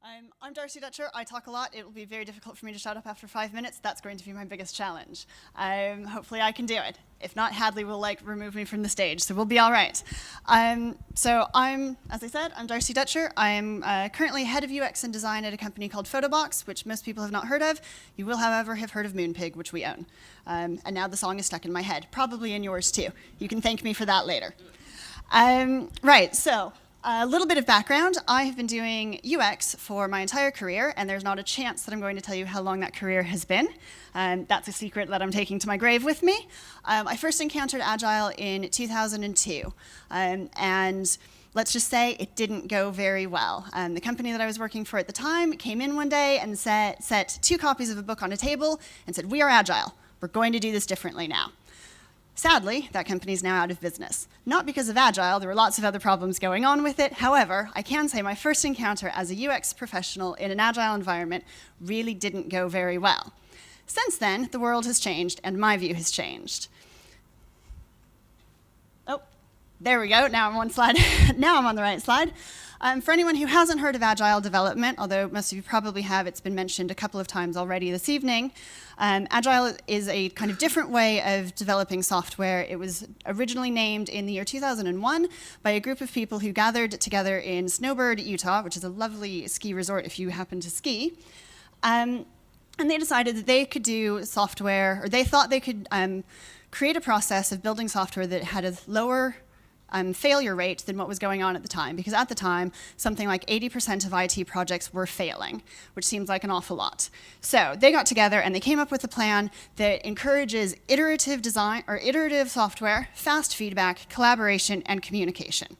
I'm Darcy Dutcher. I talk a lot. It will be very difficult for me to shut up after 5 minutes. That's going to be my biggest challenge. Hopefully I can do it. If not, Hadley will remove me from the stage, so we'll be all right. As I said, I'm Darcy Dutcher. I'm currently head of UX and design at a company called Photobox, which most people have not heard of. You will, however, have heard of Moonpig, which we own. And now the song is stuck in my head, probably in yours too. You can thank me for that later. A little bit of background. I have been doing UX for my entire career, and there's not a chance that I'm going to tell you how long that career has been. That's a secret that I'm taking to my grave with me. I first encountered Agile in 2002, and let's just say it didn't go very well. The company that I was working for at the time came in one day and set 2 copies of a book on a table and said, "We are Agile. We're going to do this differently now." Sadly, that company is now out of business. Not because of Agile, there were lots of other problems going on with it. However, I can say my first encounter as a UX professional in an Agile environment really didn't go very well. Since then, the world has changed and my view has changed. Oh, there we go, now I'm on slide. Now I'm on the right slide. For anyone who hasn't heard of Agile development, although most of you probably have, it's been mentioned a couple of times already this evening, Agile is a kind of different way of developing software. It was originally named in the year 2001 by a group of people who gathered together in Snowbird, Utah, which is a lovely ski resort if you happen to ski. And they decided that they could do software, or they thought they could create a process of building software that had a lower failure rate than what was going on at the time, because at the time, something like 80% of IT projects were failing, which seems like an awful lot. So they got together and they came up with a plan that encourages iterative design, or iterative software, fast feedback, collaboration, and communication.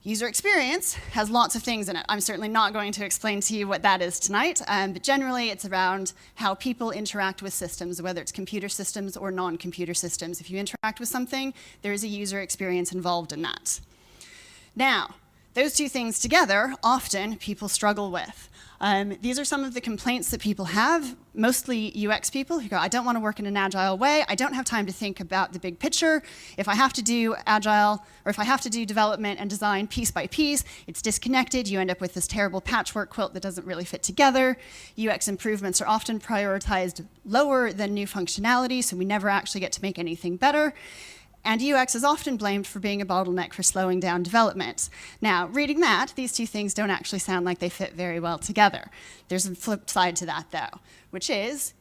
User experience has lots of things in it. I'm certainly not going to explain to you what that is tonight, but generally it's around how people interact with systems, whether it's computer systems or non-computer systems. If you interact with something, there is a user experience involved in that. Now, those two things together, often people struggle with. These are some of the complaints that people have, mostly UX people who go, "I don't want to work in an Agile way. I don't have time to think about the big picture. If I have to do Agile, or if I have to do development and design piece by piece, it's disconnected. You end up with this terrible patchwork quilt that doesn't really fit together. UX improvements are often prioritized lower than new functionality, so we never actually get to make anything better. And UX is often blamed for being a bottleneck for slowing down development." Now, reading that, these two things don't actually sound like they fit very well together. There's a flip side to that, though, which is,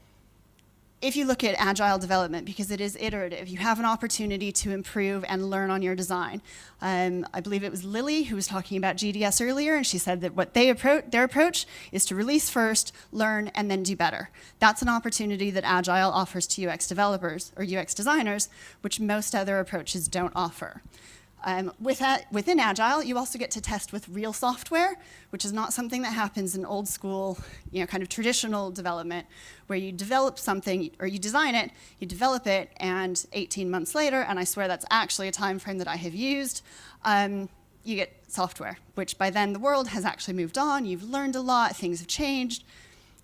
if you look at Agile development, because it is iterative, you have an opportunity to improve and learn on your design. I believe it was Lily who was talking about GDS earlier, and she said that what their approach is to release first, learn, and then do better. That's an opportunity that Agile offers to UX developers or UX designers, which most other approaches don't offer. Within Agile, you also get to test with real software, which is not something that happens in old school, kind of traditional development, where you develop something, or you design it, you develop it, and 18 months later, and I swear that's actually a time frame that I have used, you get software, which by then the world has actually moved on, you've learned a lot, things have changed.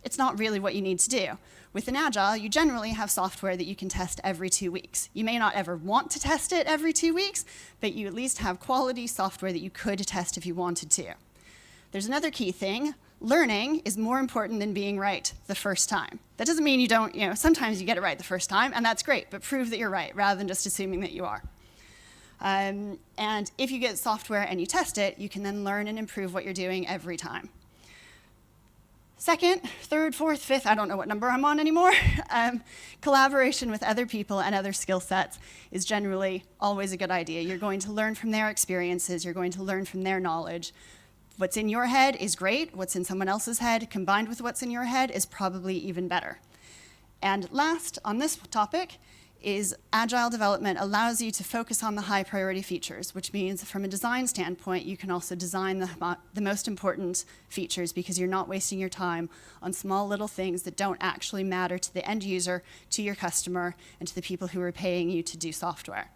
It's not really what you need to do. Within Agile, you generally have software that you can test every 2 weeks. You may not ever want to test it every 2 weeks, but you at least have quality software that you could test if you wanted to. There's another key thing. Learning is more important than being right the first time. That doesn't mean you don't, sometimes you get it right the first time, and that's great, but prove that you're right rather than just assuming that you are. And if you get software and you test it, you can then learn and improve what you're doing every time. Second, third, fourth, fifth, I don't know what number I'm on anymore. Collaboration with other people and other skill sets is generally always a good idea. You're going to learn from their experiences, you're going to learn from their knowledge. What's in your head is great, what's in someone else's head combined with what's in your head is probably even better. And last on this topic is Agile development allows you to focus on the high priority features, which means from a design standpoint, you can also design the most important features because you're not wasting your time on small little things that don't actually matter to the end user, to your customer, and to the people who are paying you to do software.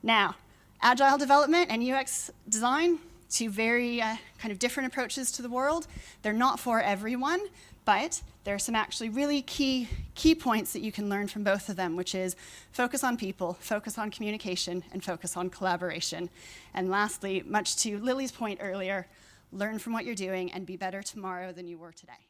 Now, Agile development and UX design, two very kind of different approaches to the world. They're not for everyone, but there are some actually really key points that you can learn from both of them, which is focus on people, focus on communication, and focus on collaboration. And lastly, much to Lily's point earlier, learn from what you're doing, and be better tomorrow than you were today.